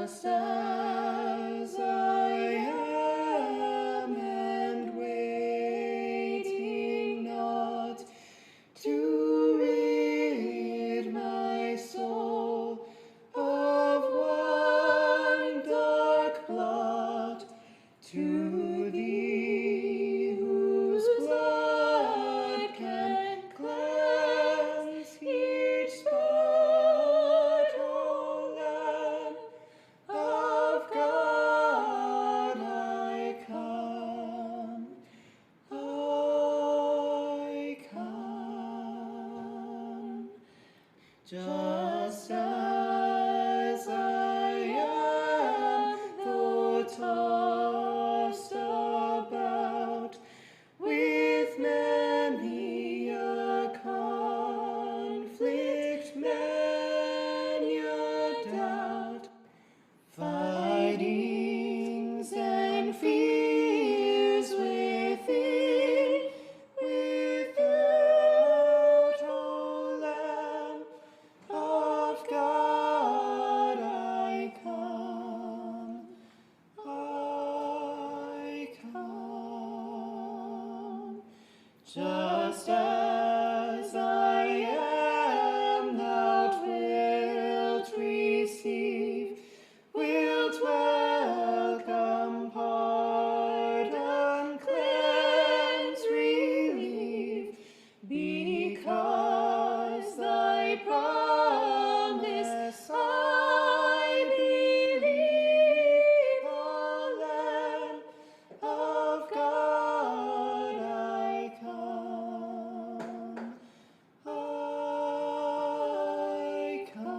just as I am, and waiting not to rid my soul of one dark blot, to thee whose blood can cleanse each spot, O Lamb of God, I come, just as I am, though tossed about with many a conflict, many a doubt, fightings and fears within, without, O Lamb of God, I come, just as I am, thou wilt receive, wilt welcome, pardon, cleanse, relieve, because thy promise I believe, O Lamb of God, I come, I come.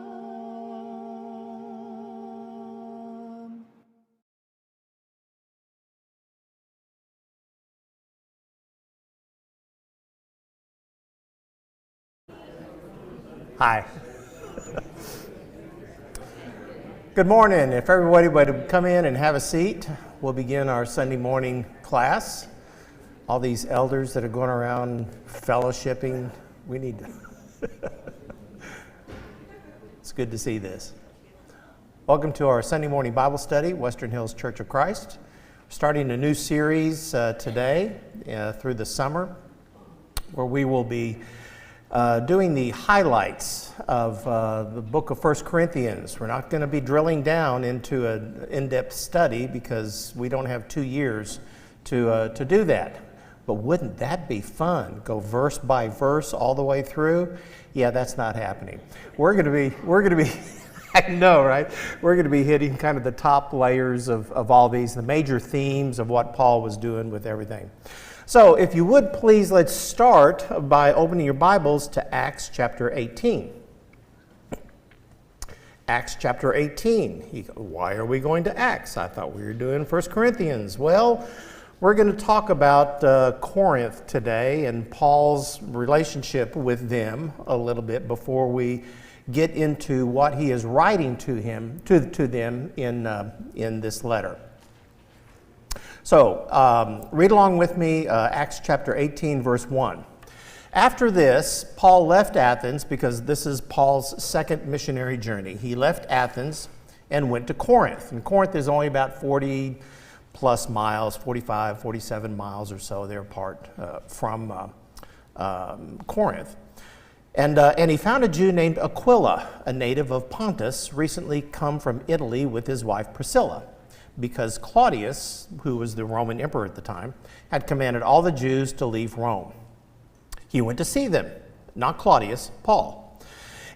Hi. Good morning. If everybody would come in and have a seat, we'll begin our Sunday morning class. All these elders that are going around fellowshipping, we need to. It's good to see this. Welcome to our Sunday morning Bible study, Western Hills Church of Christ. We're starting a new series today through the summer, where we will be doing the highlights of the book of 1 Corinthians. We're not going to be drilling down into an in-depth study because we don't have 2 years to do that. But wouldn't that be fun? Go verse by verse all the way through? Yeah, that's not happening. We're going to be I know, right? We're going to be hitting kind of the top layers of all these, the major themes of what Paul was doing with everything. So if you would please, let's start by opening your Bibles to Acts chapter 18. Acts chapter 18. Why are we going to Acts? I thought we were doing 1 Corinthians. Well, we're going to talk about Corinth today and Paul's relationship with them a little bit before we get into what he is writing to them in this letter. So, read along with me, Acts chapter 18, verse 1. After this, Paul left Athens because this is Paul's second missionary journey. He left Athens and went to Corinth. And Corinth is only about 40 plus miles, 45, 47 miles or so. They're apart from Corinth. And he found a Jew named Aquila, a native of Pontus, recently come from Italy with his wife Priscilla, because Claudius, who was the Roman emperor at the time, had commanded all the Jews to leave Rome. He went to see them, not Claudius, Paul.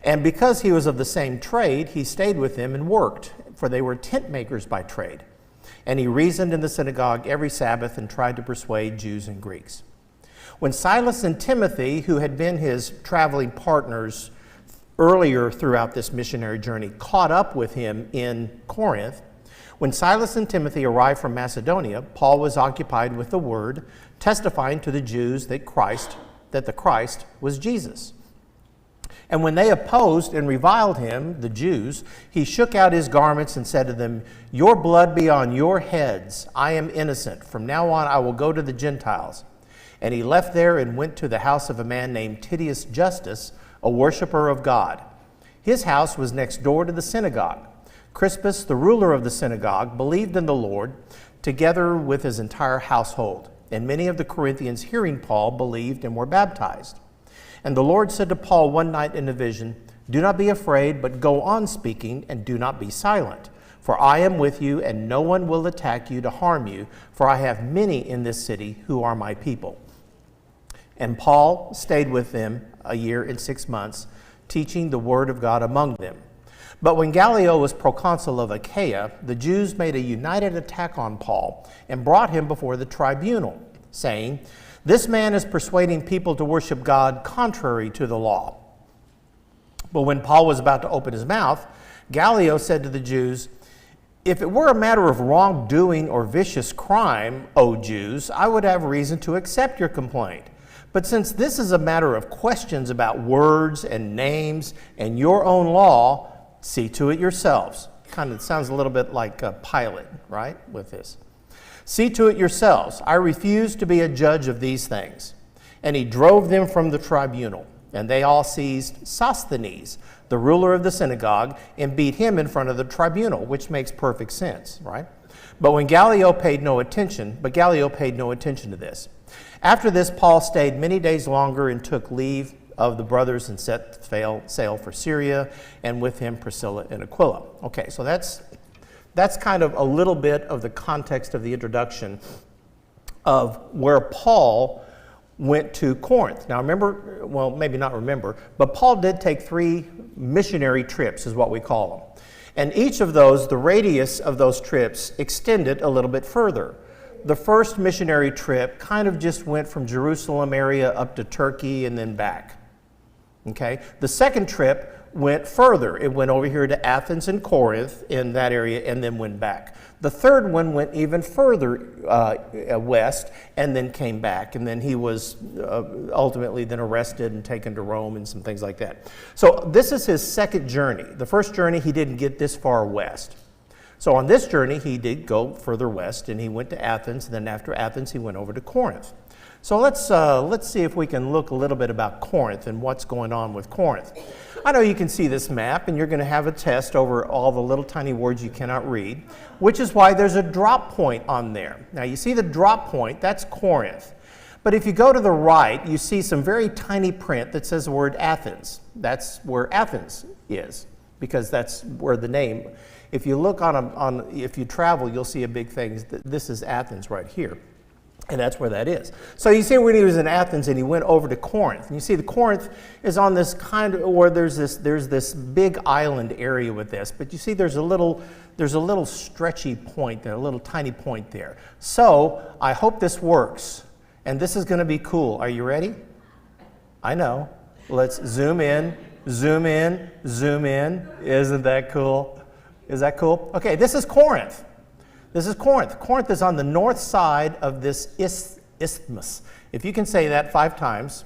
And because he was of the same trade, he stayed with them and worked, for they were tent makers by trade. And he reasoned in the synagogue every Sabbath and tried to persuade Jews and Greeks. When Silas and Timothy, who had been his traveling partners earlier throughout this missionary journey, caught up with him in Corinth, when Silas and Timothy arrived from Macedonia, Paul was occupied with the word, testifying to the Jews that the Christ was Jesus. And when they opposed and reviled him, the Jews, he shook out his garments and said to them, "Your blood be on your heads. I am innocent. From now on I will go to the Gentiles." And he left there and went to the house of a man named Titius Justus, a worshiper of God. His house was next door to the synagogue. Crispus, the ruler of the synagogue, believed in the Lord, together with his entire household. And many of the Corinthians, hearing Paul, believed and were baptized. And the Lord said to Paul one night in a vision, "Do not be afraid, but go on speaking, and do not be silent. For I am with you, and no one will attack you to harm you, for I have many in this city who are my people." And Paul stayed with them a year and 6 months, teaching the word of God among them. But when Gallio was proconsul of Achaia, the Jews made a united attack on Paul and brought him before the tribunal, saying, "This man is persuading people to worship God contrary to the law." But when Paul was about to open his mouth, Gallio said to the Jews, "If it were a matter of wrongdoing or vicious crime, O Jews, I would have reason to accept your complaint. But since this is a matter of questions about words and names and your own law, see to it yourselves." Kind of sounds a little bit like a Pilate, right, with this. "See to it yourselves. I refuse to be a judge of these things." And he drove them from the tribunal. And they all seized Sosthenes, the ruler of the synagogue, and beat him in front of the tribunal, which makes perfect sense, right? But Gallio paid no attention to this. After this, Paul stayed many days longer and took leave of the brothers and set sail for Syria, and with him Priscilla and Aquila. Okay, so that's kind of a little bit of the context of the introduction of where Paul went to Corinth. Now remember, well, maybe not remember, but Paul did take 3 missionary trips, is what we call them. And each of those, the radius of those trips extended a little bit further. The first missionary trip kind of just went from Jerusalem area up to Turkey and then back. Okay? The second trip went further. It went over here to Athens and Corinth in that area and then went back. The third one went even further west and then came back. And then he was ultimately then arrested and taken to Rome and some things like that. So this is his second journey. The first journey, he didn't get this far west. So on this journey, he did go further west, and he went to Athens. And then after Athens, he went over to Corinth. So let's see if we can look a little bit about Corinth and what's going on with Corinth. I know you can see this map, and you're going to have a test over all the little tiny words you cannot read, which is why there's a drop point on there. Now you see the drop point, that's Corinth. But if you go to the right, you see some very tiny print that says the word Athens. That's where Athens is, because that's where the name. If you look if you travel, you'll see a big thing. This is Athens right here. And that's where that is. So you see when he was in Athens and he went over to Corinth. And you see the Corinth is on this kind of, or there's this big island area with this. But you see there's a little stretchy point there, a little tiny point there. So I hope this works. And this is going to be cool. Are you ready? I know. Let's zoom in, zoom in, zoom in. Isn't that cool? Is that cool? Okay, this is Corinth. This is Corinth. Corinth is on the north side of this isthmus. If you can say that 5 times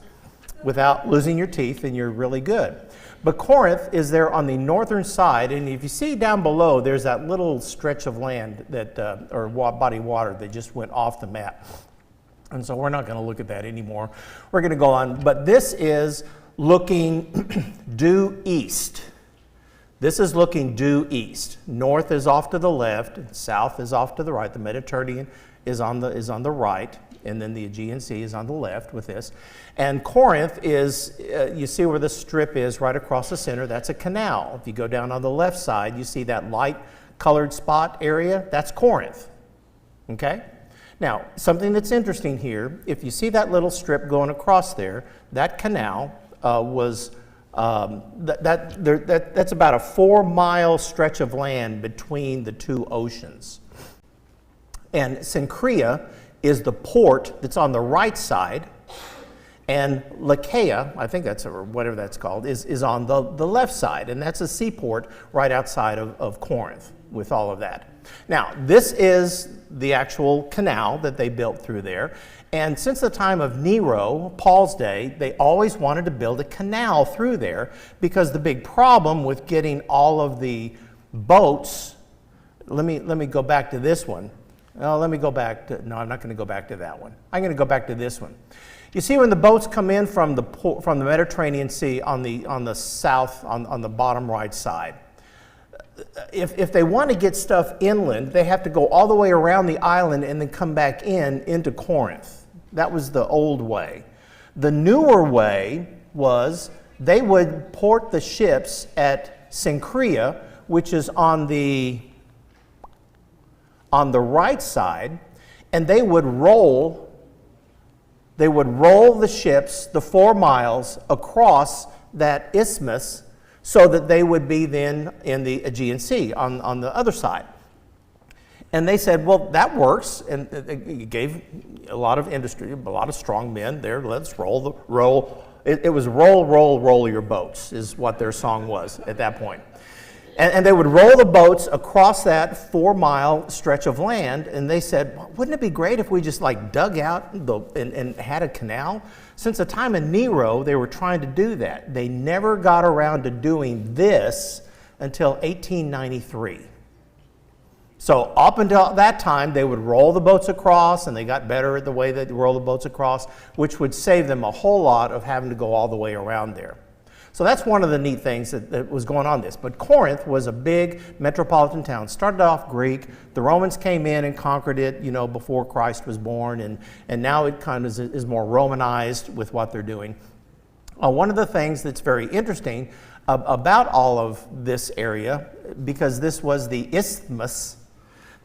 without losing your teeth, then you're really good. But Corinth is there on the northern side, and if you see down below, there's that little stretch of land that, or body of water that just went off the map. And so we're not going to look at that anymore. We're going to go on. But this is looking due east. This is looking due east. North is off to the left, south is off to the right. The Mediterranean is on the right, and then the Aegean Sea is on the left with this. And Corinth is, you see where the strip is right across the center, that's a canal. If you go down on the left side, you see that light colored spot area, that's Corinth. Okay? Now, something that's interesting here, if you see that little strip going across there, that canal was that's about a 4-mile stretch of land between the 2 oceans. And Cenchrea is the port that's on the right side, and Lachaia, I think that's, or whatever that's called, is on the left side, and that's a seaport right outside of Corinth with all of that. Now, this is the actual canal that they built through there. And since the time of Nero, Paul's day, they always wanted to build a canal through there because the big problem with getting all of the boats, let me go back to this one. Oh, let me go back to, no, I'm not going to go back to that one. I'm going to go back to this one. You see when the boats come in from the Mediterranean Sea on the south, on the bottom right side, if they want to get stuff inland, they have to go all the way around the island and then come back into Corinth. That was the old way. The newer way was they would port the ships at Cenchrea, which is on the right side, and they would roll the ships the 4 miles across that isthmus so that they would be then in the Aegean Sea on the other side. And they said, well, that works, and it gave a lot of industry, a lot of strong men there. Let's roll. It was roll your boats is what their song was at that point. And they would roll the boats across that 4-mile stretch of land, and they said, well, wouldn't it be great if we just like dug out and had a canal? Since the time of Nero, they were trying to do that. They never got around to doing this until 1893. So up until that time, they would roll the boats across, and they got better at the way they roll the boats across, which would save them a whole lot of having to go all the way around there. So that's one of the neat things that was going on this. But Corinth was a big metropolitan town. Started off Greek. The Romans came in and conquered it, before Christ was born, and now it kind of is more Romanized with what they're doing. One of the things that's very interesting about all of this area, because this was the isthmus,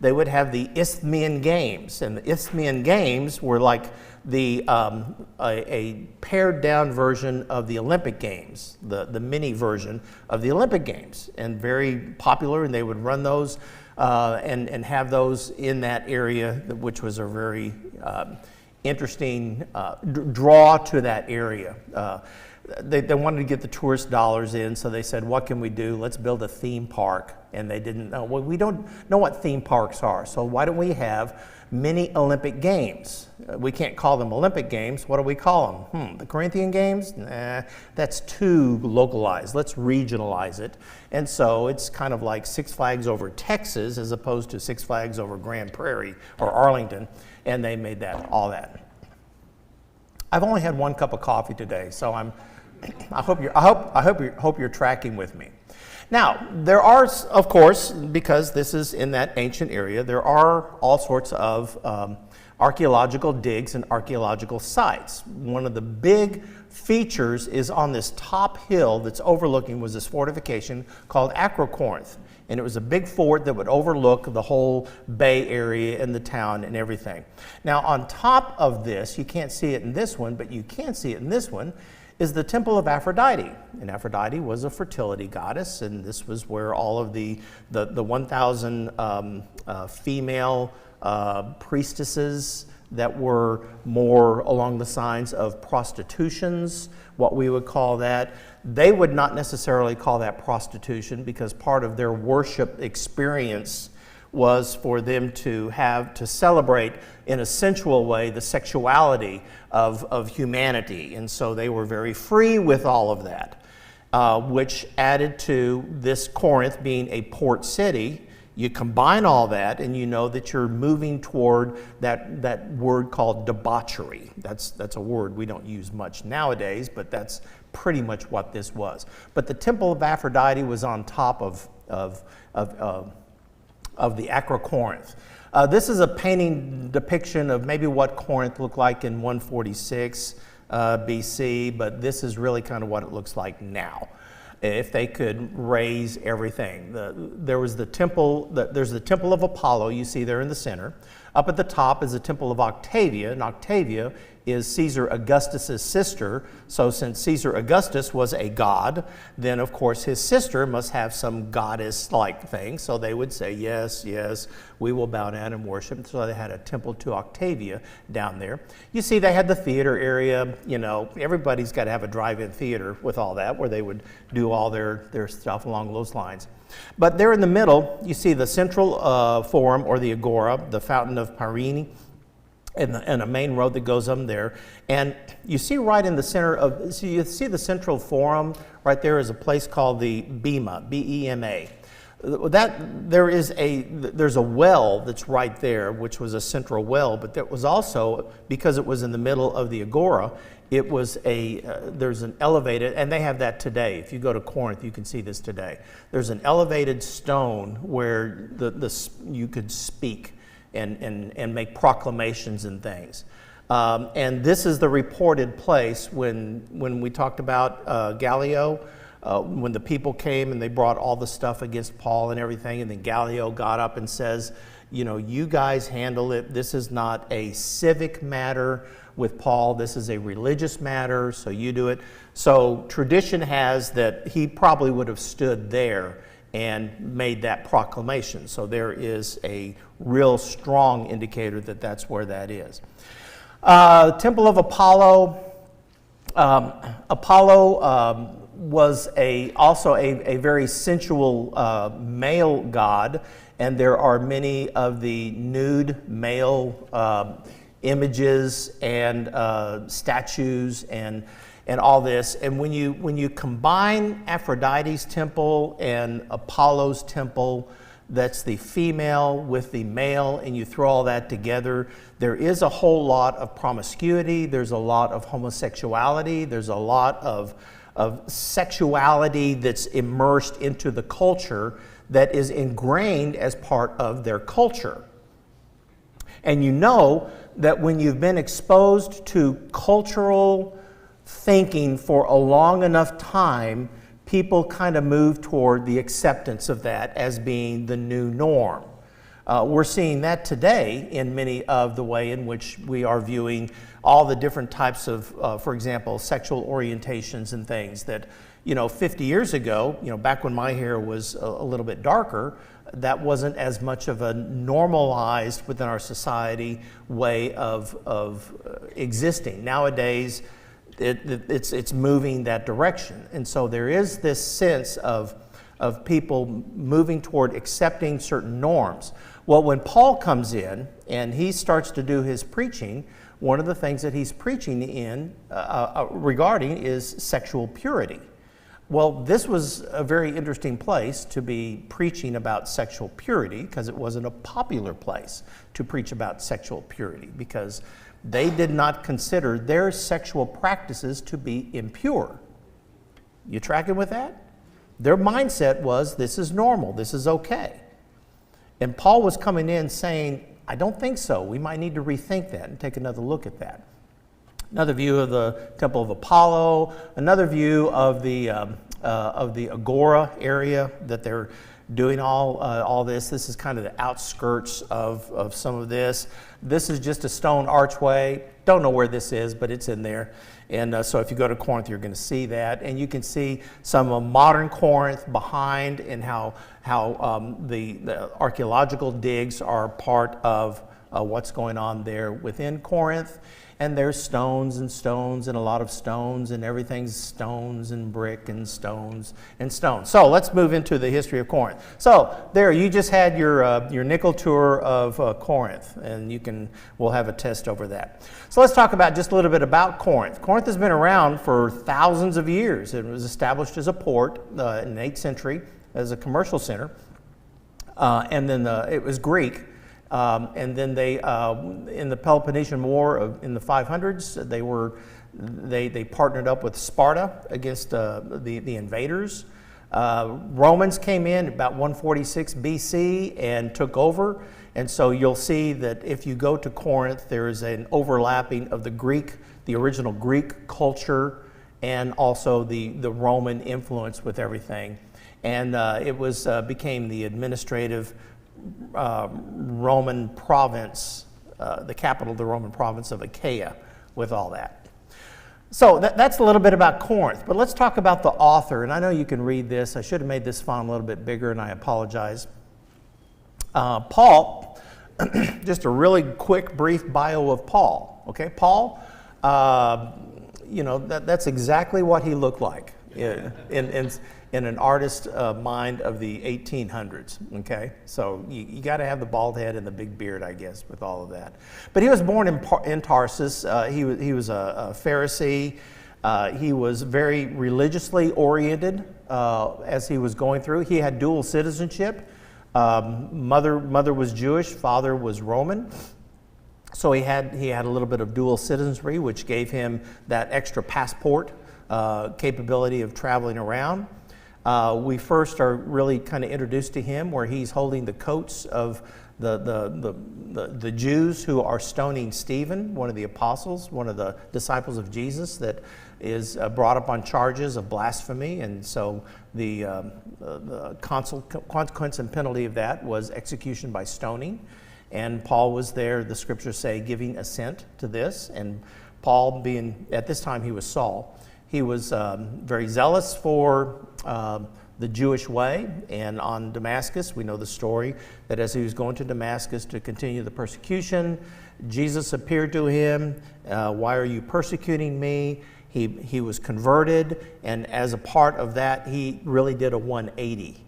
they would have the Isthmian Games, and the Isthmian Games were like a pared down version of the Olympic Games, the mini version of the Olympic Games, and very popular, and they would run those and have those in that area, which was a very interesting draw to that area. They wanted to get the tourist dollars in, so they said, what can we do? Let's build a theme park. And they didn't know, well, we don't know what theme parks are, so why don't we have mini Olympic Games? We can't call them Olympic Games. What do we call them? The Corinthian Games? Nah, that's too localized. Let's regionalize it. And so it's kind of like Six Flags over Texas as opposed to Six Flags over Grand Prairie or Arlington, and they made all that. I've only had 1 cup of coffee today, so I hope you're tracking with me. Now, there are, of course, because this is in that ancient area, there are all sorts of archaeological digs and archaeological sites. One of the big features is on this top hill that's overlooking was this fortification called Acrocorinth. And it was a big fort that would overlook the whole bay area and the town and everything. Now, on top of this, you can't see it in this one, but you can see it in this one, is the temple of Aphrodite. And Aphrodite was a fertility goddess, and this was where all of the 1,000 female priestesses that were more along the signs of prostitutions, what we would call that. They would not necessarily call that prostitution because part of their worship experience was for them to celebrate in a sensual way the sexuality of humanity. And so they were very free with all of that, which added to this Corinth being a port city. You combine all that and you know that you're moving toward that word called debauchery. That's a word we don't use much nowadays, but that's pretty much what this was. But the temple of Aphrodite was on top of the Acrocorinth. This is a painting depiction of maybe what Corinth looked like in 146 BC, but this is really kind of what it looks like now. If they could raise everything. There's the temple of Apollo you see there in the center. Up at the top is the temple of Octavia, and Octavia is Caesar Augustus's sister. So since Caesar Augustus was a god, then of course his sister must have some goddess-like thing. So they would say, yes, yes, we will bow down and worship. So they had a temple to Octavia down there. You see they had the theater area. You know, everybody's got to have a drive-in theater with all that, where they would do all their stuff along those lines. But there in the middle, you see the central forum, or the agora, the fountain of Pyrene, and a main road that goes up there. And you see right in the center so you see the central forum right there is a place called the Bema, B-E-M-A. There's a well that's right there, which was a central well, but that was also, because it was in the middle of the agora, it was there's an elevated, and they have that today. If you go to Corinth, you can see this today. There's an elevated stone where you could speak and make proclamations and things. And this is the reported place when we talked about Gallio, when the people came and they brought all the stuff against Paul and everything, and then Gallio got up and says, you guys handle it. This is not a civic matter with Paul. This is a religious matter, so you do it. So tradition has that he probably would have stood there and made that proclamation. So there is a real strong indicator that that's where that is. Temple of Apollo. Apollo was also a very sensual male god, and there are many of the nude male images and statues and all this. And when you combine Aphrodite's temple and Apollo's temple, that's the female with the male, and you throw all that together, there is a whole lot of promiscuity, there's a lot of homosexuality, there's a lot of sexuality that's immersed into the culture that is ingrained as part of their culture. And you know that when you've been exposed to cultural thinking for a long enough time, people kind of move toward the acceptance of that as being the new norm. We're seeing that today in many of the way in which we are viewing all the different types of, for example, sexual orientations and things that, 50 years ago, back when my hair was a little bit darker, that wasn't as much of a normalized within our society way of existing. Nowadays, it's moving that direction. And so there is this sense of people moving toward accepting certain norms. Well, when Paul comes in and he starts to do his preaching, one of the things that he's preaching in regarding is sexual purity. Well, this was a very interesting place to be preaching about sexual purity, because it wasn't a popular place to preach about sexual purity, because they did not consider their sexual practices to be impure. You tracking with that? Their mindset was, this is normal, this is okay. And Paul was coming in saying, I don't think so. We might need to rethink that and take another look at that. Another view of the Temple of Apollo, another view of the Agora area that they're doing all this. This is kind of the outskirts of some of this. This is just a stone archway. Don't know where this is, but it's in there. And so if you go to Corinth, you're going to see that. And you can see some of modern Corinth behind, and how the archaeological digs are part of what's going on there within Corinth. And there's stones and stones and a lot of stones, and everything's stones and brick and stones and stones. So let's move into the history of Corinth. So there, you just had your nickel tour of Corinth, and we'll have a test over that. So let's talk about just a little bit about Corinth. Corinth has been around for thousands of years. It was established as a port in the 8th century as a commercial center, and then it was Greek. And then they, in the Peloponnesian War in the 500s, they partnered up with Sparta against the invaders. Romans came in about 146 BC and took over. And so you'll see that if you go to Corinth, there is an overlapping of the original Greek culture, and also the Roman influence with everything. And it became the administrative Roman province, the capital of the Roman province of Achaia, with all that. So that's a little bit about Corinth, but let's talk about the author. And I know you can read this. I should have made this font a little bit bigger, and I apologize. Paul, just a really quick, brief bio of Paul. Okay, Paul, that's exactly what he looked like in an artist's mind of the 1800s, okay? So you got to have the bald head and the big beard, I guess, with all of that. But he was born in Tarsus. He was a Pharisee. He was very religiously oriented as he was going through. He had dual citizenship. Mother was Jewish, father was Roman. So he had a little bit of dual citizenry, which gave him that extra passport capability of traveling around. We first are really kind of introduced to him where he's holding the coats of the Jews who are stoning Stephen, one of the apostles, one of the disciples of Jesus that is brought up on charges of blasphemy. And so the consequence and penalty of that was execution by stoning. And Paul was there, the scriptures say, giving assent to this. And Paul, being, at this time he was Saul, he was very zealous for the Jewish way. And on Damascus, we know the story that as he was going to Damascus to continue the persecution, Jesus appeared to him. Why are you persecuting me? He was converted, and as a part of that, he really did a 180.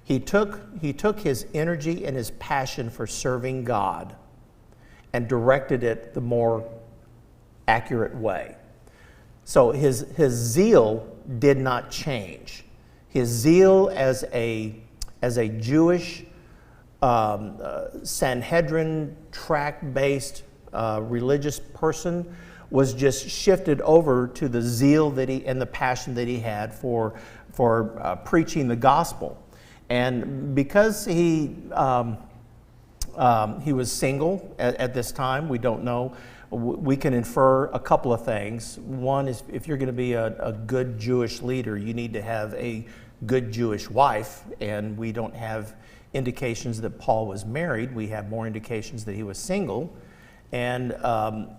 He took his energy and his passion for serving God and directed it the more accurate way. So his zeal did not change. His zeal as a Jewish Sanhedrin tract-based religious person was just shifted over to the zeal that he and the passion that he had for preaching the gospel. And because he was single at this time, we don't know. We can infer a couple of things. One is if you're going to be a good Jewish leader, you need to have a good Jewish wife, and we don't have indications that Paul was married. We have more indications that he was single. And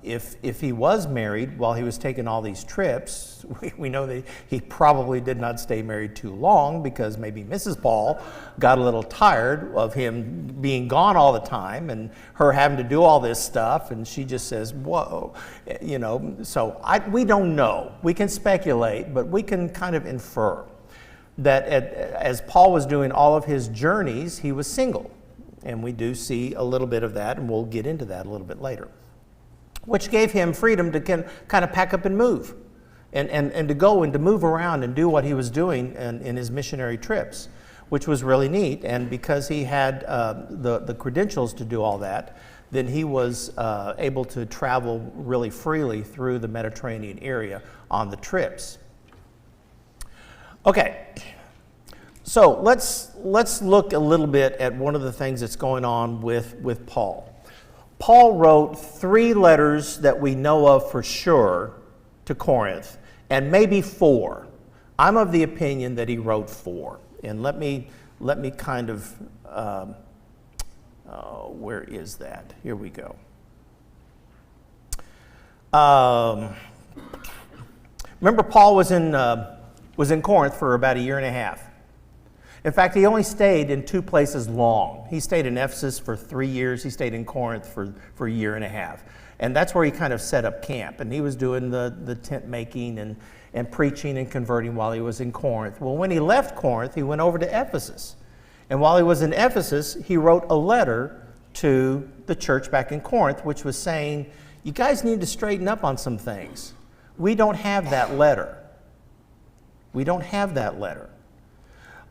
if he was married while he was taking all these trips, we know that he probably did not stay married too long because maybe Mrs. Paul got a little tired of him being gone all the time and her having to do all this stuff. And she just says, whoa, you know, so we don't know. We can speculate, but we can kind of infer that as Paul was doing all of his journeys, he was single. And we do see a little bit of that, and we'll get into that a little bit later, which gave him freedom to kind of pack up and move and to go and to move around and do what he was doing in his missionary trips, which was really neat. And because he had the credentials to do all that, then he was able to travel really freely through the Mediterranean area on the trips. Okay. So let's look a little bit at one of the things that's going on with Paul. Paul wrote 3 letters that we know of for sure to Corinth, and maybe 4. I'm of the opinion that he wrote 4. And let me kind of, where is that? Here we go. Remember, Paul was in Corinth for about a year and a half. In fact, he only stayed in 2 places long. He stayed in Ephesus for 3 years. He stayed in Corinth for a year and a half. And that's where he kind of set up camp. And he was doing the tent making and preaching and converting while he was in Corinth. Well, when he left Corinth, he went over to Ephesus. And while he was in Ephesus, he wrote a letter to the church back in Corinth, which was saying, you guys need to straighten up on some things. We don't have that letter. We don't have that letter.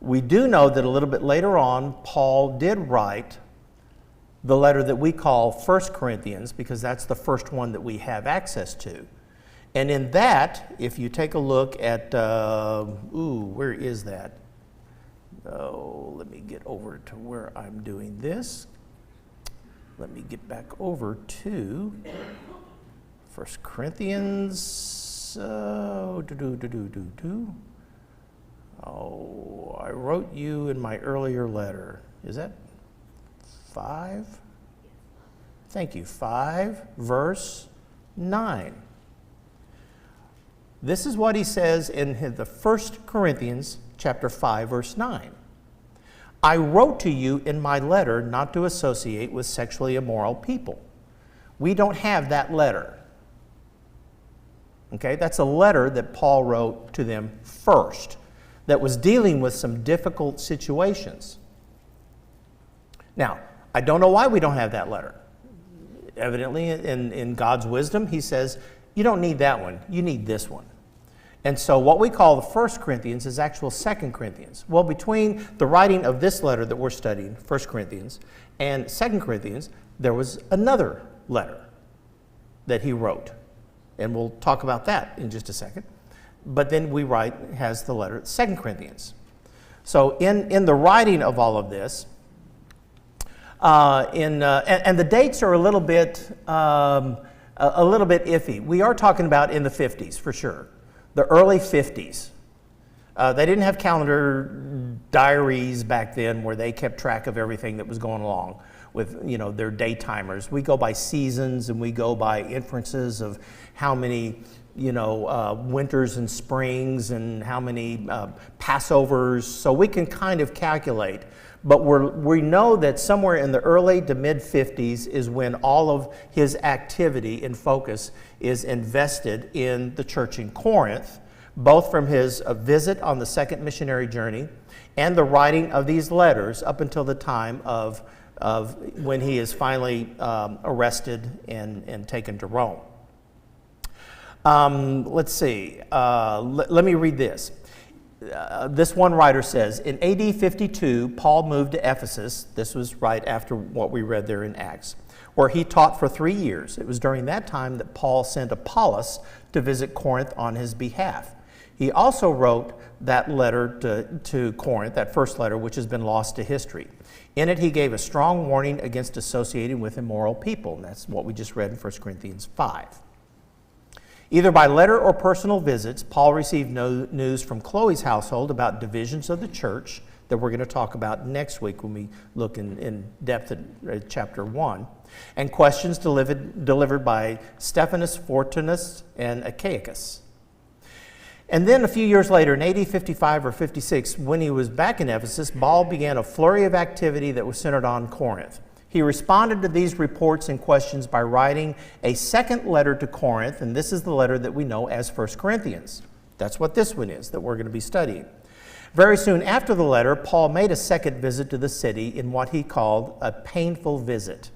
We do know that a little bit later on, Paul did write the letter that we call 1 Corinthians, because that's the first one that we have access to. And in that, if you take a look at, where is that? Oh, let me get over to where I'm doing this. Let me get back over to 1 Corinthians. Oh, I wrote you in my earlier letter. Is that 5? Thank you. 5, verse 9. This is what he says in the 1 Corinthians chapter 5, verse 9. I wrote to you in my letter not to associate with sexually immoral people. We don't have that letter. Okay, that's a letter that Paul wrote to them first, that was dealing with some difficult situations. Now, I don't know why we don't have that letter. Evidently, in God's wisdom, he says, you don't need that one, you need this one. And so what we call the 1 Corinthians is actual 2 Corinthians. Well, between the writing of this letter that we're studying, 1 Corinthians, and 2 Corinthians, there was another letter that he wrote. And we'll talk about that in just a second. But then has the letter 2 Corinthians. So in the writing of all of this, and the dates are a little bit iffy. We are talking about in the 50s for sure, the early 50s. They didn't have calendar diaries back then where they kept track of everything that was going along with their day timers. We go by seasons and we go by inferences of how many winters and springs and how many Passovers. So we can kind of calculate. But we know that somewhere in the early to mid-50s is when all of his activity and focus is invested in the church in Corinth, both from his visit on the second missionary journey and the writing of these letters up until the time of when he is finally arrested and taken to Rome. Let's see. Let me read this. This one writer says, in AD 52, Paul moved to Ephesus. This was right after what we read there in Acts, where he taught for 3 years. It was during that time that Paul sent Apollos to visit Corinth on his behalf. He also wrote that letter to Corinth, that first letter, which has been lost to history. In it, he gave a strong warning against associating with immoral people. And that's what we just read in 1 Corinthians 5. Either by letter or personal visits, Paul received news from Chloe's household about divisions of the church that we're going to talk about next week when we look in depth at chapter 1, and questions delivered by Stephanus, Fortunus, and Achaicus. And then a few years later, in AD 55 or 56, when he was back in Ephesus, Paul began a flurry of activity that was centered on Corinth. He responded to these reports and questions by writing a second letter to Corinth, and this is the letter that we know as 1 Corinthians. That's what this one is that we're going to be studying. Very soon after the letter, Paul made a second visit to the city in what he called a painful visit.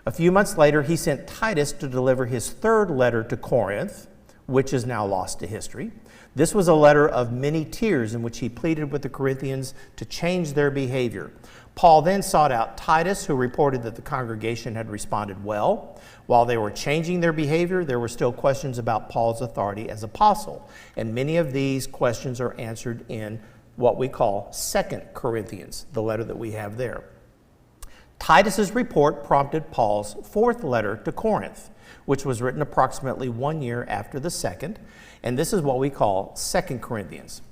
A few months later, he sent Titus to deliver his third letter to Corinth, which is now lost to history. This was a letter of many tears in which he pleaded with the Corinthians to change their behavior. Paul then sought out Titus, who reported that the congregation had responded well. While they were changing their behavior, there were still questions about Paul's authority as apostle, and many of these questions are answered in what we call 2 Corinthians, the letter that we have there. Titus's report prompted Paul's fourth letter to Corinth, which was written approximately 1 year after the second, and this is what we call 2 Corinthians.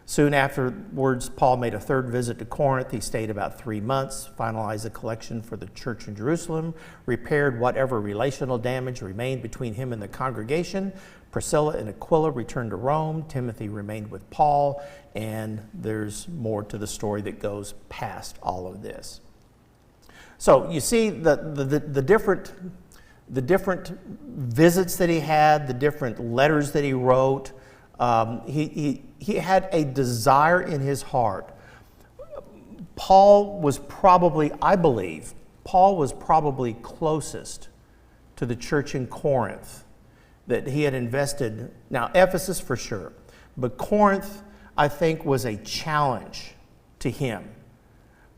Soon afterwards, Paul made a third visit to Corinth. He stayed about 3 months, finalized a collection for the church in Jerusalem, repaired whatever relational damage remained between him and the congregation. Priscilla and Aquila returned to Rome. Timothy remained with Paul, and there's more to the story that goes past all of this. So you see the different visits that he had, the different letters that he wrote. He had a desire in his heart. Paul was probably closest to the church in Corinth that he had invested. Now, Ephesus for sure, but Corinth, I think, was a challenge to him.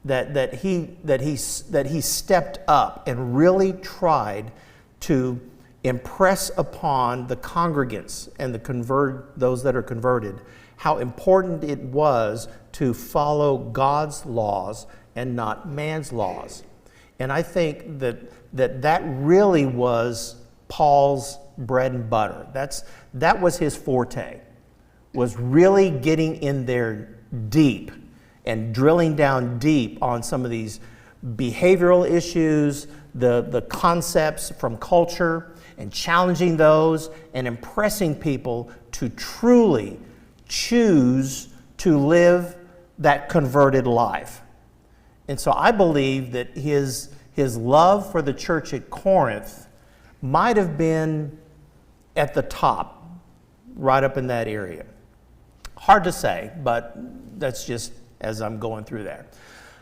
That he stepped up and really tried to impress upon the congregants and those that are converted how important it was to follow God's laws and not man's laws. And I think that really was Paul's bread and butter. That was his forte, was really getting in there deep and drilling down deep on some of these behavioral issues, the concepts from culture, and challenging those and impressing people to truly choose to live that converted life. And so I believe that his love for the church at Corinth might have been at the top, right up in that area. Hard to say, but that's just as I'm going through there.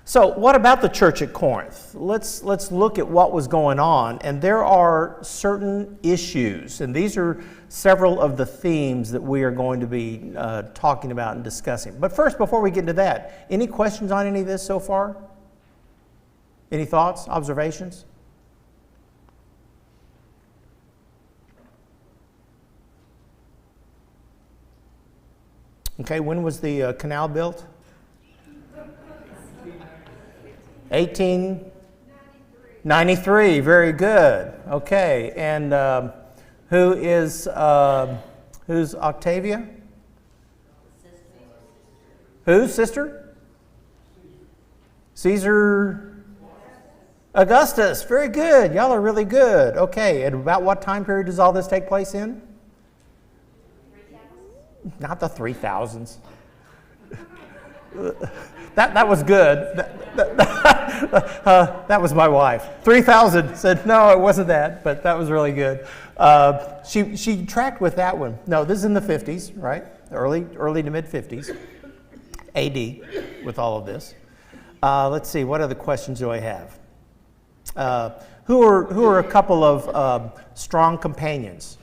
So what about the church at Corinth? Let's look at what was going on, and there are certain issues, and these are several of the themes that we are going to be talking about and discussing. But first, before we get into that, any questions on any of this so far? Any thoughts, observations? Okay, when was the canal built? 1893. Very good. Okay, and who's Octavia? Whose sister? Caesar Augustus. Very good. Y'all are really good. Okay, and about what time period does all this take place in? Not the 3000s. That was good. That was my wife. 3000 said, no, it wasn't that, but that was really good. She tracked with that one. No, this is in the 50s, right? Early to mid 50s, AD, with all of this. Let's see, what other questions do I have? Who are a couple of strong companions?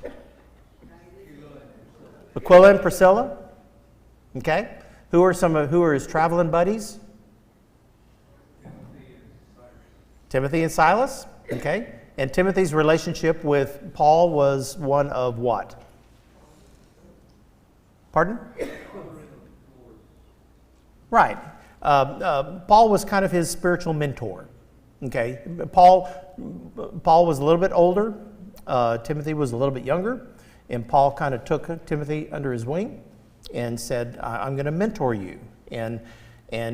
Aquila and Priscilla. Okay. Who are his traveling buddies? Timothy and Silas. Okay. And Timothy's relationship with Paul was one of what? Pardon? Right. Paul was kind of his spiritual mentor. Okay. Paul was a little bit older. Timothy was a little bit younger. And Paul kind of took Timothy under his wing and said, I'm going to mentor you. And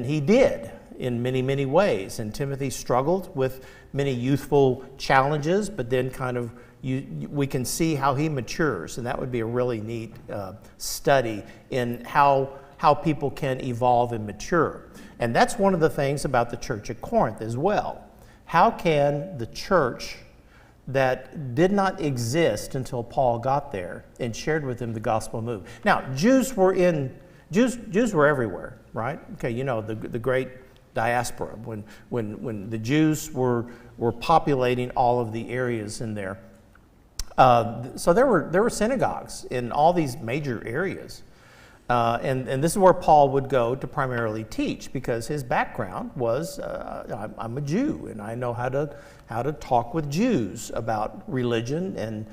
he did in many, many ways. And Timothy struggled with many youthful challenges, but then kind of we can see how he matures. And that would be a really neat study in how people can evolve and mature. And that's one of the things about the church at Corinth as well. How can the church that did not exist until Paul got there and shared with them the gospel move? Now, Jews were everywhere, right? Okay, you know, the great diaspora when the Jews were populating all of the areas in there. So there were synagogues in all these major areas. And this is where Paul would go to primarily teach, because his background was I'm a Jew and I know how to talk with Jews about religion and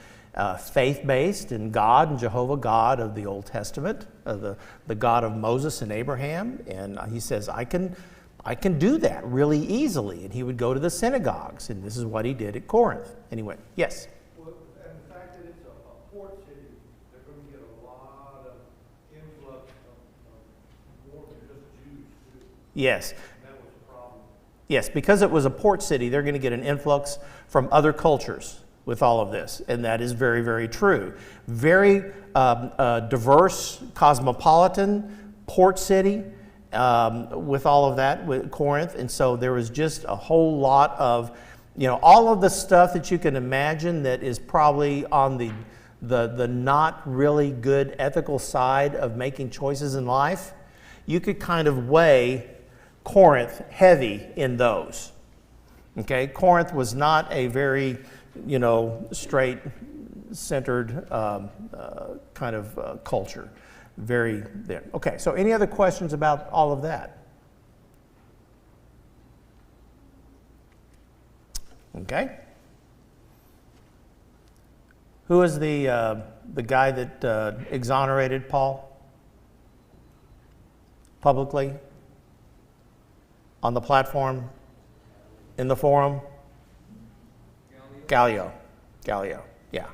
faith-based and God and Jehovah God of the Old Testament, the God of Moses and Abraham. And he says, I can do that really easily. And he would go to the synagogues, and this is what he did at Corinth. And he went, yes. Well, and the fact that it's a port city, they're going to get a lot of influx of more than just Jews too. Yes. And that was a problem. Yes, because it was a port city, they're going to get an influx from other cultures with all of this, and that is very, very true. Very diverse, cosmopolitan port city with all of that, with Corinth, and so there was just a whole lot of, all of the stuff that you can imagine that is probably on the not really good ethical side of making choices in life. You could kind of weigh Corinth heavy in those. Okay, Corinth was not a very, straight-centered kind of culture. Very there. Okay, so any other questions about all of that? Okay. Who is the guy that exonerated Paul publicly on the platform, in the forum? Gallio, yeah.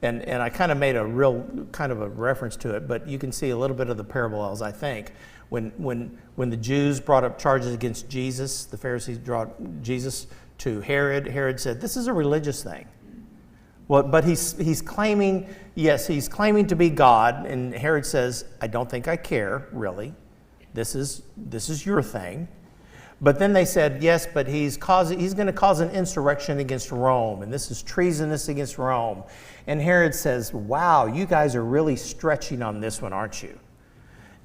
And I kind of made a real kind of a reference to it, but you can see a little bit of the parallels, I think. When the Jews brought up charges against Jesus, the Pharisees brought Jesus to Herod. Herod said, this is a religious thing. Well, but he's claiming to be God, and Herod says, I don't think I care, really. This is your thing. But then they said, yes, but he's going to cause an insurrection against Rome, and this is treasonous against Rome. And Herod says, wow, you guys are really stretching on this one, aren't you?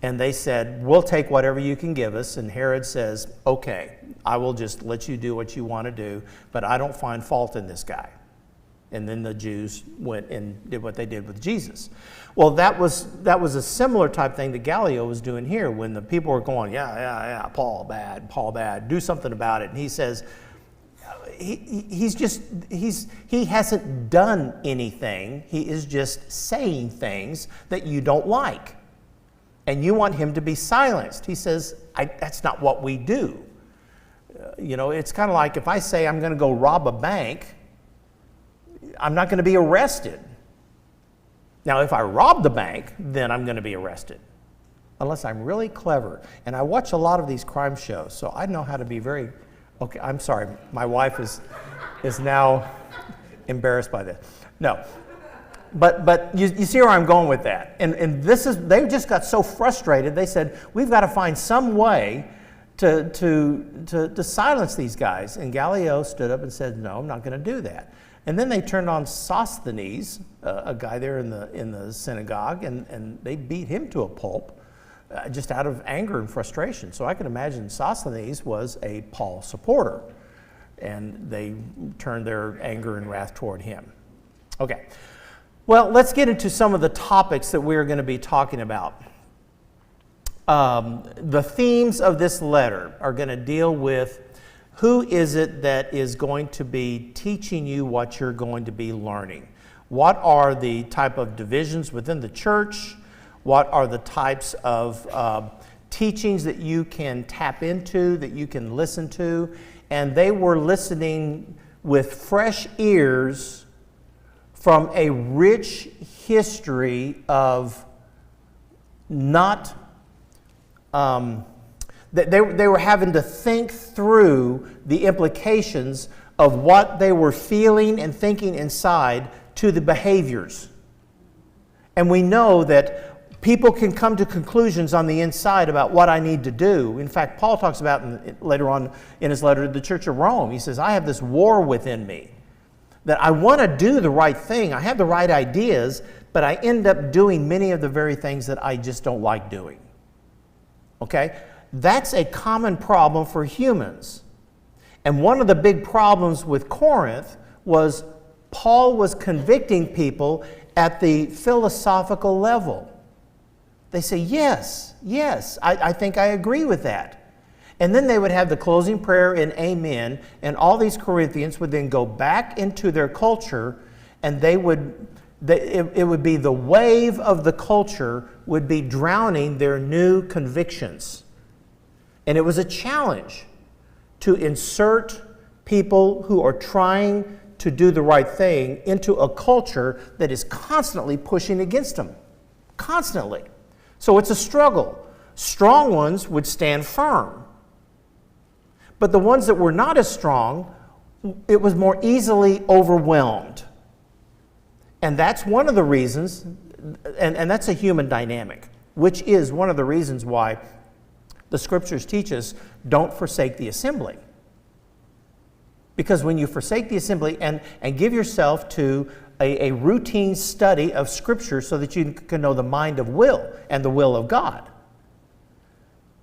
And they said, we'll take whatever you can give us. And Herod says, okay, I will just let you do what you want to do, but I don't find fault in this guy. And then the Jews went and did what they did with Jesus. Well, that was a similar type thing that Gallio was doing here when the people were going, yeah, Paul bad, do something about it. And he says, he hasn't done anything. He is just saying things that you don't like. And you want him to be silenced. He says, that's not what we do. It's kind of like if I say I'm going to go rob a bank, I'm not going to be arrested. Now, if I rob the bank, then I'm going to be arrested. Unless I'm really clever. And I watch a lot of these crime shows, so I know how to be very... Okay, I'm sorry. My wife is now embarrassed by this. No. But you see where I'm going with that. And they just got so frustrated, they said, we've got to find some way to silence these guys. And Gallio stood up and said, no, I'm not going to do that. And then they turned on Sosthenes, a guy there in the synagogue, and they beat him to a pulp just out of anger and frustration. So I can imagine Sosthenes was a Paul supporter, and they turned their anger and wrath toward him. Okay, well, let's get into some of the topics that we're going to be talking about. The themes of this letter are going to deal with who is it that is going to be teaching you what you're going to be learning? What are the type of divisions within the church? What are the types of teachings that you can tap into, that you can listen to? And they were listening with fresh ears from a rich history of not... They were having to think through the implications of what they were feeling and thinking inside to the behaviors. And we know that people can come to conclusions on the inside about what I need to do. In fact, Paul talks about later on in his letter to the Church of Rome, he says, I have this war within me, that I want to do the right thing. I have the right ideas, but I end up doing many of the very things that I just don't like doing. Okay? That's a common problem for humans. And one of the big problems with Corinth was Paul was convicting people at the philosophical level. They say, yes, I think I agree with that. And then they would have the closing prayer and amen, and all these Corinthians would then go back into their culture, and it would be the wave of the culture would be drowning their new convictions. And it was a challenge to insert people who are trying to do the right thing into a culture that is constantly pushing against them. Constantly. So it's a struggle. Strong ones would stand firm. But the ones that were not as strong, it was more easily overwhelmed. And that's one of the reasons, and that's a human dynamic, which is one of the reasons why the Scriptures teach us, don't forsake the assembly. Because when you forsake the assembly and give yourself to a routine study of Scripture so that you can know the mind of will and the will of God.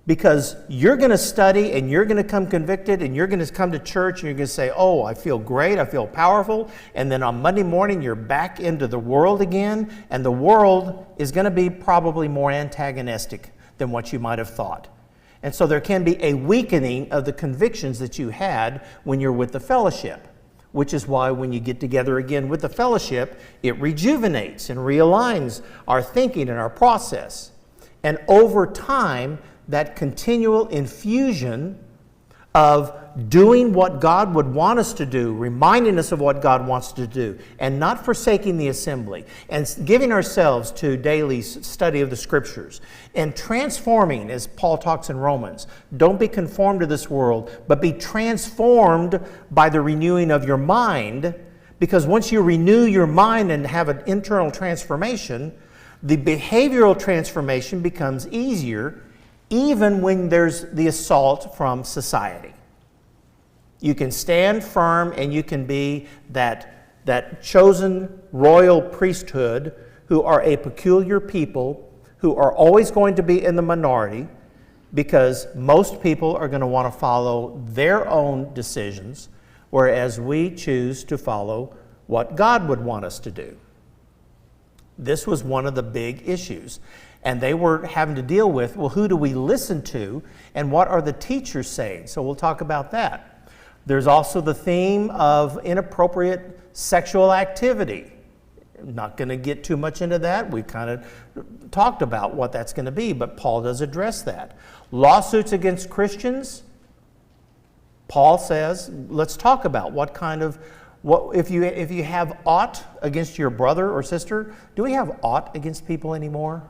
Because you're going to study and you're going to come convicted and you're going to come to church and you're going to say, oh, I feel great, I feel powerful. And then on Monday morning, you're back into the world again. And the world is going to be probably more antagonistic than what you might have thought. And so there can be a weakening of the convictions that you had when you're with the fellowship, which is why when you get together again with the fellowship, it rejuvenates and realigns our thinking and our process. And over time, that continual infusion of doing what God would want us to do, reminding us of what God wants to do, and not forsaking the assembly, and giving ourselves to daily study of the Scriptures, and transforming, as Paul talks in Romans. Don't be conformed to this world, but be transformed by the renewing of your mind, because once you renew your mind and have an internal transformation, the behavioral transformation becomes easier, even when there's the assault from society. You can stand firm and you can be that chosen royal priesthood who are a peculiar people who are always going to be in the minority because most people are going to want to follow their own decisions, whereas we choose to follow what God would want us to do. This was one of the big issues. And they were having to deal with, well, who do we listen to and what are the teachers saying? So we'll talk about that. There's also the theme of inappropriate sexual activity. I'm not going to get too much into that. We've kind of talked about what that's going to be, but Paul does address that. Lawsuits against Christians, Paul says, let's talk about if you have aught against your brother or sister. Do we have aught against people anymore?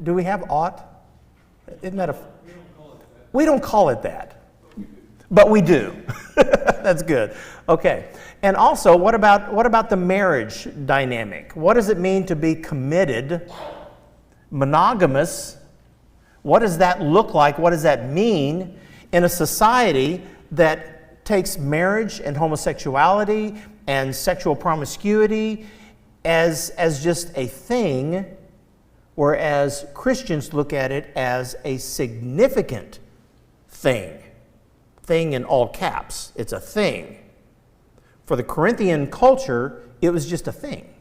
Do we have aught? Isn't that we don't call it that, but we do. That's good. Okay. And also, what about the marriage dynamic? What does it mean to be committed, monogamous? What does that look like? What does that mean in a society that takes marriage and homosexuality and sexual promiscuity as just a thing, whereas Christians look at it as a significant thing? Thing in all caps. It's a thing. For the Corinthian culture, it was just a thing.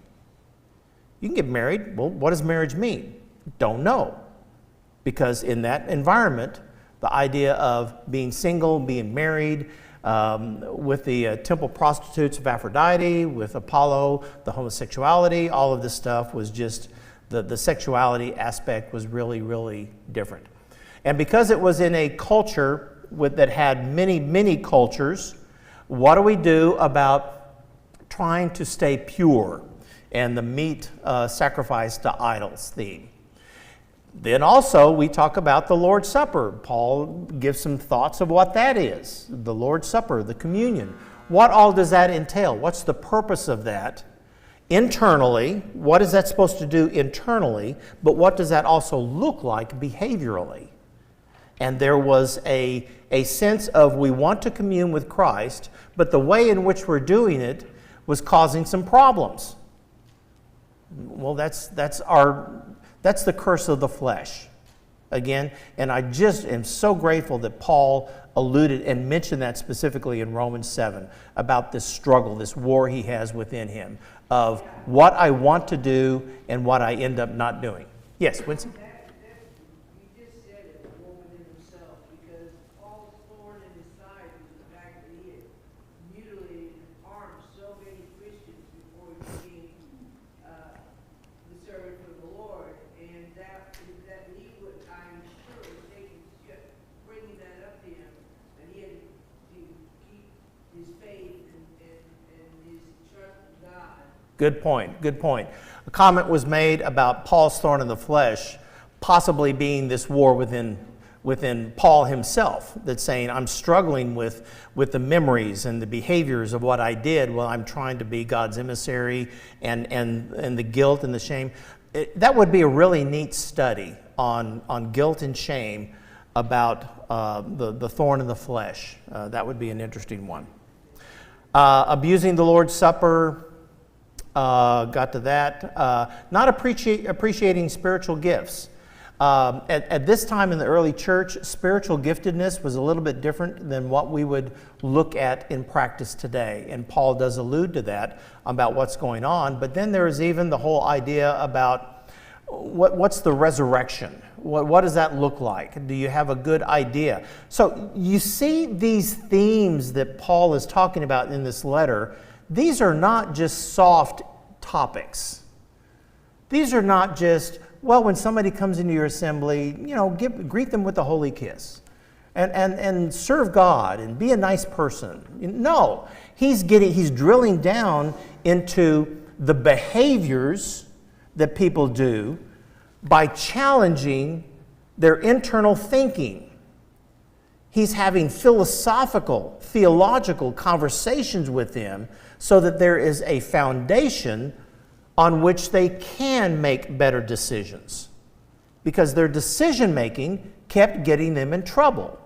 You can get married. Well, what does marriage mean? Don't know. Because in that environment, the idea of being single, being married, with the temple prostitutes of Aphrodite, with Apollo, the homosexuality, all of this stuff was just, the sexuality aspect was really, really different. And because it was in a culture that had many, many cultures, what do we do about trying to stay pure and the meat sacrificed to idols theme? Then also we talk about the Lord's Supper. Paul gives some thoughts of what that is. The Lord's Supper, the communion. What all does that entail? What's the purpose of that? Internally, what is that supposed to do internally? But what does that also look like behaviorally? And there was a sense of we want to commune with Christ, but the way in which we're doing it was causing some problems. Well, that's the curse of the flesh. Again, and I just am so grateful that Paul alluded and mentioned that specifically in Romans 7 about this struggle, this war he has within him of what I want to do and what I end up not doing. Yes, Winston? Good point, good point. A comment was made about Paul's thorn in the flesh possibly being this war within Paul himself, that's saying, I'm struggling with the memories and the behaviors of what I did while I'm trying to be God's emissary and the guilt and the shame. That would be a really neat study on guilt and shame about the thorn in the flesh. That would be an interesting one. Abusing the Lord's Supper, got to that. Not appreciating spiritual gifts. At this time in the early church, spiritual giftedness was a little bit different than what we would look at in practice today. And Paul does allude to that about what's going on. But then there is even the whole idea about what's the resurrection? What does that look like? Do you have a good idea? So you see these themes that Paul is talking about in this letter. These are not just soft topics. These are not just, well, when somebody comes into your assembly, greet them with a holy kiss and serve God and be a nice person. No, he's drilling down into the behaviors that people do by challenging their internal thinking. He's having philosophical, theological conversations with them so that there is a foundation on which they can make better decisions. Because their decision-making kept getting them in trouble.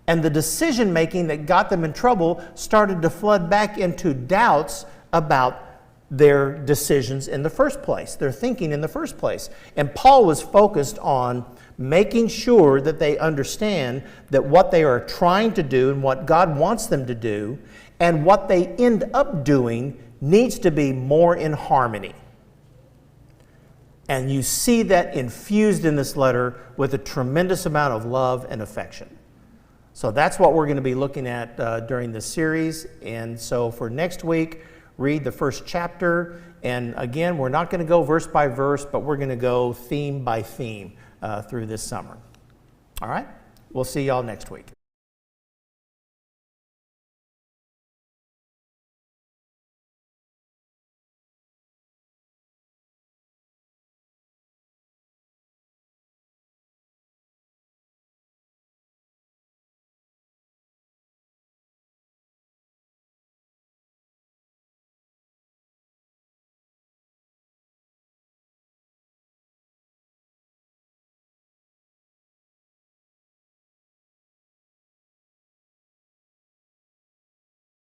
And the decision-making that got them in trouble started to flood back into doubts about their decisions in the first place, their thinking in the first place. And Paul was focused on making sure that they understand that what they are trying to do and what God wants them to do and what they end up doing needs to be more in harmony. And you see that infused in this letter with a tremendous amount of love and affection. So that's what we're going to be looking at during this series. And so for next week, read the first chapter. And again, we're not going to go verse by verse, but we're going to go theme by theme through this summer. All right? We'll see y'all next week.